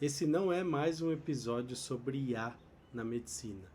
Esse não é mais um episódio sobre IA na medicina.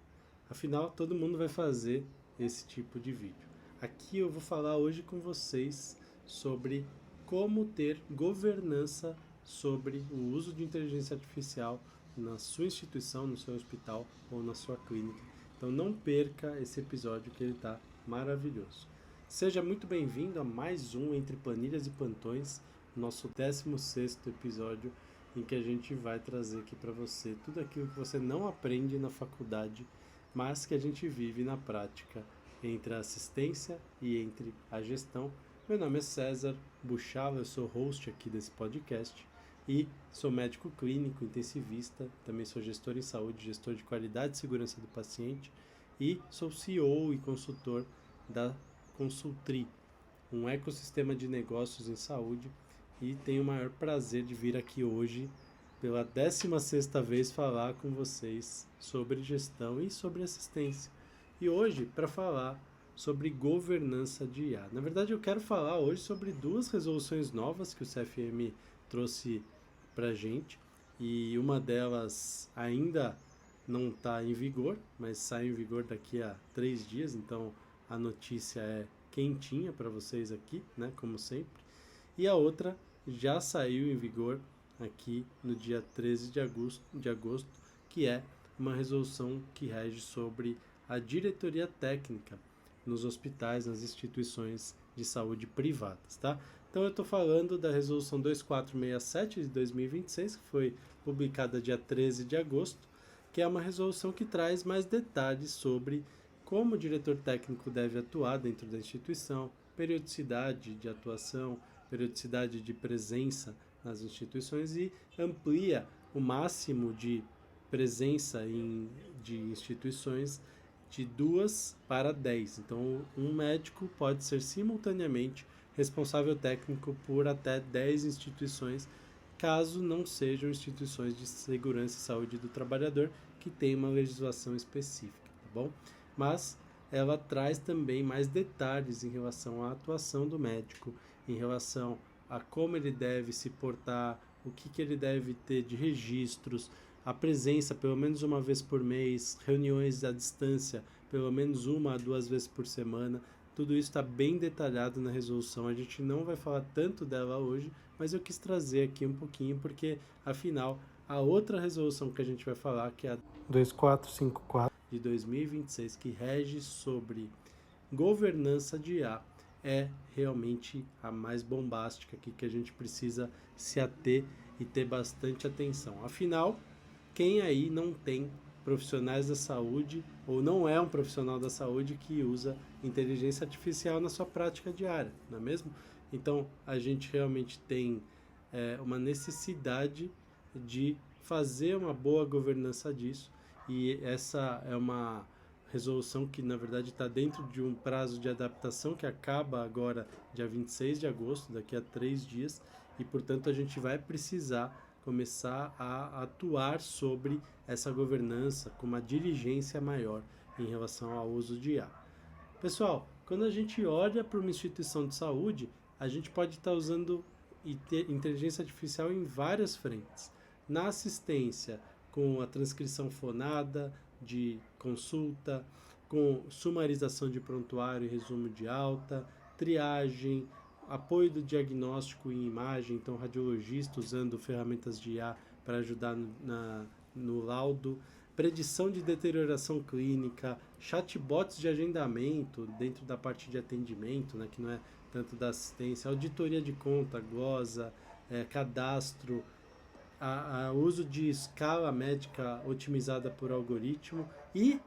Afinal, todo mundo vai fazer esse tipo de vídeo. Aqui eu vou falar hoje com vocês sobre como ter governança sobre o uso de inteligência artificial na sua instituição, no seu hospital ou na sua clínica. Então não perca esse episódio que ele está maravilhoso. Seja muito bem-vindo a mais um Entre Planilhas e Plantões, nosso 16º episódio, em que a gente vai trazer aqui para você tudo aquilo que você não aprende na faculdade, mas que a gente vive na prática entre a assistência e entre a gestão. Meu nome é César Buchala, eu sou host aqui desse podcast e sou médico clínico, intensivista, também sou gestor em saúde, gestor de qualidade e segurança do paciente e sou CEO e consultor da Consultri, um ecossistema de negócios em saúde, e tenho o maior prazer de vir aqui hoje pela 16ª vez falar com vocês sobre gestão e sobre assistência. E hoje para falar sobre governança de IA. Na verdade eu quero falar hoje sobre duas resoluções novas que o CFM trouxe para a gente, e uma delas ainda não está em vigor, mas sai em vigor daqui a 3 dias, então a notícia é quentinha para vocês aqui, né, como sempre. E a outra já saiu em vigor aqui no dia 13 de agosto, que é uma resolução que rege sobre a diretoria técnica nos hospitais, nas instituições de saúde privadas, tá? Então eu estou falando da resolução 2467 de 2026, que foi publicada dia 13 de agosto, que é uma resolução que traz mais detalhes sobre como o diretor técnico deve atuar dentro da instituição, periodicidade de atuação, periodicidade de presença nas instituições, e amplia o máximo de presença de instituições de 2 para 10. Então, um médico pode ser simultaneamente responsável técnico por até 10 instituições, caso não sejam instituições de segurança e saúde do trabalhador que tem uma legislação específica, tá bom? Mas ela traz também mais detalhes em relação à atuação do médico, em relação a como ele deve se portar, o que ele deve ter de registros, a presença pelo menos uma vez por mês, reuniões à distância pelo menos 1 a 2 vezes por semana. Tudo isso está bem detalhado na resolução. A gente não vai falar tanto dela hoje, mas eu quis trazer aqui um pouquinho porque, afinal, a outra resolução que a gente vai falar, que é a 2454 de 2026, que rege sobre governança de IA, é realmente a mais bombástica aqui, que a gente precisa se ater e ter bastante atenção. Afinal, quem aí não tem profissionais da saúde ou não é um profissional da saúde que usa inteligência artificial na sua prática diária, não é mesmo? Então a gente realmente tem uma necessidade de fazer uma boa governança disso, e essa é uma resolução que na verdade está dentro de um prazo de adaptação que acaba agora dia 26 de agosto, daqui a 3 dias, e portanto a gente vai precisar começar a atuar sobre essa governança com uma diligência maior em relação ao uso de IA. Pessoal, quando a gente olha para uma instituição de saúde, a gente pode estar usando inteligência artificial em várias frentes. Na assistência, com a transcrição fonada de consulta, com sumarização de prontuário e resumo de alta, triagem, apoio do diagnóstico em imagem, então radiologista usando ferramentas de IA para ajudar no laudo, predição de deterioração clínica, chatbots de agendamento dentro da parte de atendimento, né, que não é tanto da assistência, auditoria de conta, glosa, cadastro, a uso de escala médica otimizada por algoritmo, e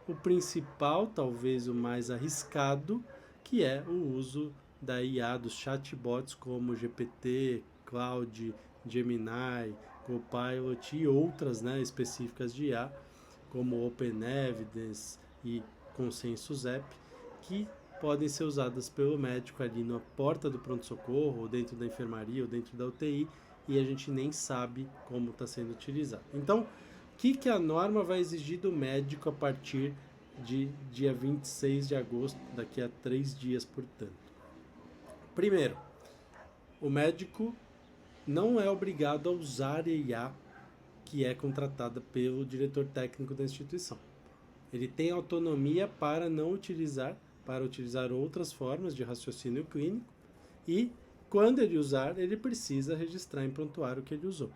o principal, talvez o mais arriscado, que é o uso da IA, dos chatbots como GPT, Claude, Gemini, Copilot e outras, né, específicas de IA, como OpenEvidence e Consensus App, que podem ser usadas pelo médico ali na porta do pronto-socorro, ou dentro da enfermaria, ou dentro da UTI, e a gente nem sabe como está sendo utilizado. Então, o que a norma vai exigir do médico a partir de dia 26 de agosto, daqui a 3 dias, portanto? Primeiro, o médico não é obrigado a usar IA que é contratada pelo diretor técnico da instituição. Ele tem autonomia para não utilizar, para utilizar outras formas de raciocínio clínico e, quando ele usar, ele precisa registrar em prontuário o que ele usou.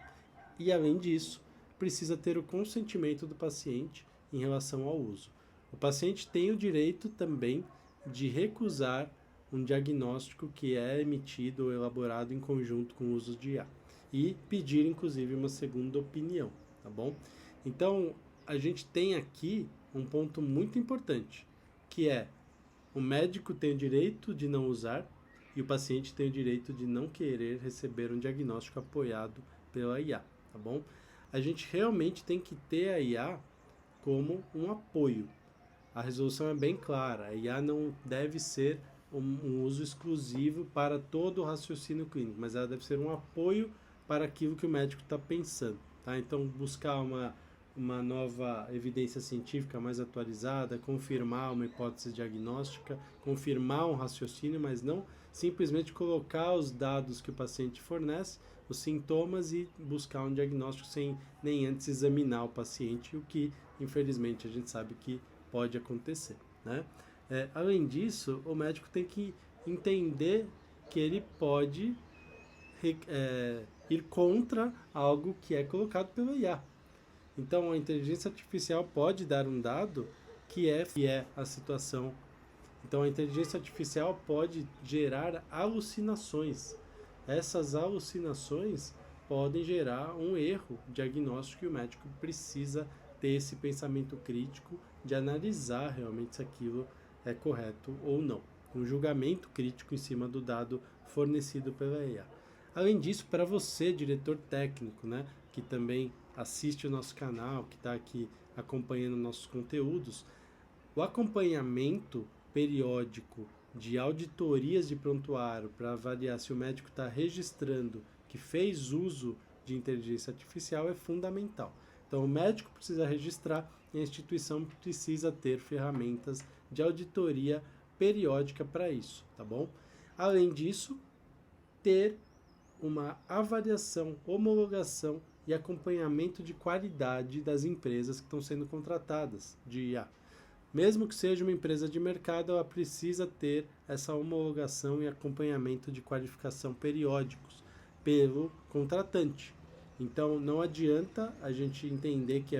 E, além disso, precisa ter o consentimento do paciente em relação ao uso. O paciente tem o direito também de recusar um diagnóstico que é emitido ou elaborado em conjunto com o uso de IA e pedir, inclusive, uma segunda opinião, tá bom? Então, a gente tem aqui um ponto muito importante, que é o médico tem o direito de não usar e o paciente tem o direito de não querer receber um diagnóstico apoiado pela IA, tá bom? A gente realmente tem que ter a IA como um apoio. A resolução é bem clara, a IA não deve ser um uso exclusivo para todo o raciocínio clínico, mas ela deve ser um apoio para aquilo que o médico está pensando, tá? Então, buscar uma nova evidência científica mais atualizada, confirmar uma hipótese diagnóstica, confirmar um raciocínio, mas não simplesmente colocar os dados que o paciente fornece, os sintomas e buscar um diagnóstico sem nem antes examinar o paciente, o que, infelizmente, a gente sabe que pode acontecer, né? Além disso, o médico tem que entender que ele pode ir contra algo que é colocado pela IA. Então, a inteligência artificial pode dar um dado que é a situação. Então, a inteligência artificial pode gerar alucinações. Essas alucinações podem gerar um erro diagnóstico e o médico precisa ter esse pensamento crítico de analisar realmente se aquilo é correto ou não. Um julgamento crítico em cima do dado fornecido pela IA. Além disso, para você, diretor técnico, né, que também assiste o nosso canal, que está aqui acompanhando nossos conteúdos, o acompanhamento periódico de auditorias de prontuário para avaliar se o médico está registrando que fez uso de inteligência artificial é fundamental. Então, o médico precisa registrar e a instituição precisa ter ferramentas de auditoria periódica para isso, tá bom? Além disso, ter uma avaliação, homologação e acompanhamento de qualidade das empresas que estão sendo contratadas de IA. Mesmo que seja uma empresa de mercado, ela precisa ter essa homologação e acompanhamento de qualificação periódicos pelo contratante. Então, não adianta a gente entender que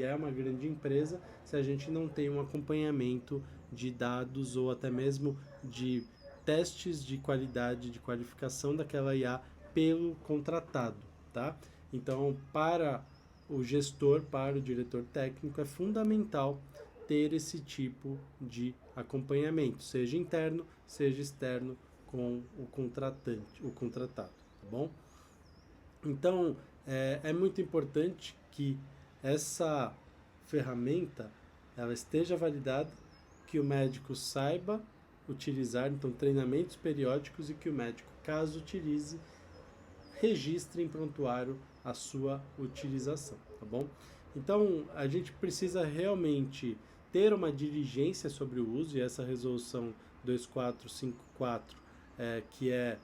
é uma grande empresa se a gente não tem um acompanhamento de dados ou até mesmo de testes de qualidade, de qualificação daquela IA pelo contratado, tá? Então, para o gestor, para o diretor técnico, é fundamental ter esse tipo de acompanhamento, seja interno, seja externo com o contratado, tá bom? Então, é muito importante que essa ferramenta ela esteja validada, que o médico saiba utilizar, então treinamentos periódicos e que o médico, caso utilize, registre em prontuário a sua utilização, tá bom? Então, a gente precisa realmente ter uma diligência sobre o uso, e essa resolução 2454, que é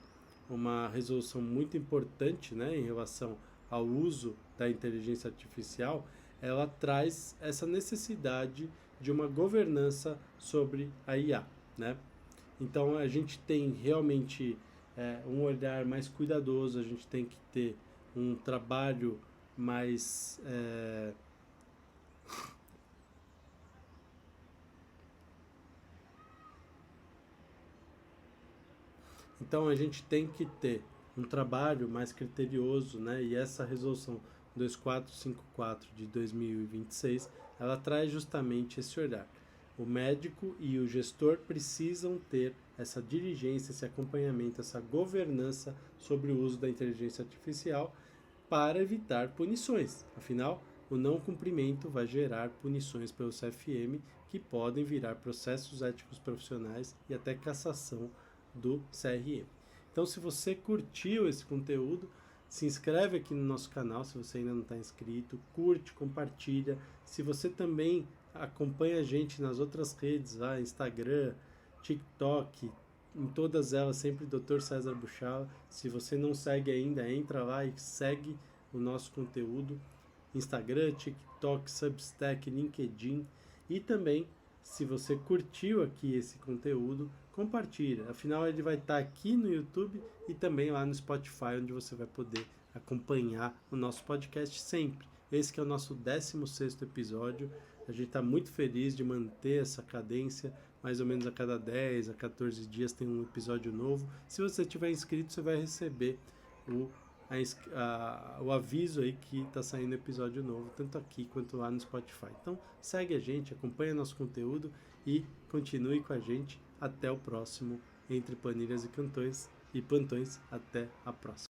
uma resolução muito importante, né, em relação ao uso da inteligência artificial, ela traz essa necessidade de uma governança sobre a IA, né? Então, a gente tem realmente um olhar mais cuidadoso, a gente tem que ter um trabalho mais então a gente tem que ter um trabalho mais criterioso, né? E essa resolução 2454 de 2026, ela traz justamente esse olhar. O médico e o gestor precisam ter essa diligência, esse acompanhamento, essa governança sobre o uso da inteligência artificial para evitar punições. Afinal, o não cumprimento vai gerar punições pelo CFM que podem virar processos éticos profissionais e até cassação do CRM. Então, se você curtiu esse conteúdo, se inscreve aqui no nosso canal se você ainda não está inscrito, curte, compartilha. Se você também acompanha a gente nas outras redes, lá, Instagram, TikTok, em todas elas sempre Dr. César Buchala. Se você não segue ainda, entra lá e segue o nosso conteúdo, Instagram, TikTok, Substack, LinkedIn, e também, se você curtiu aqui esse conteúdo, compartilha. Afinal, ele vai estar aqui no YouTube e também lá no Spotify, onde você vai poder acompanhar o nosso podcast sempre. Esse que é o nosso 16º episódio. A gente está muito feliz de manter essa cadência, mais ou menos a cada 10, a 14 dias tem um episódio novo. Se você tiver inscrito, você vai receber o aviso aí que está saindo episódio novo, tanto aqui quanto lá no Spotify. Então segue a gente, acompanha nosso conteúdo e continue com a gente. Até o próximo Entre Planilhas e Plantões. Até a próxima.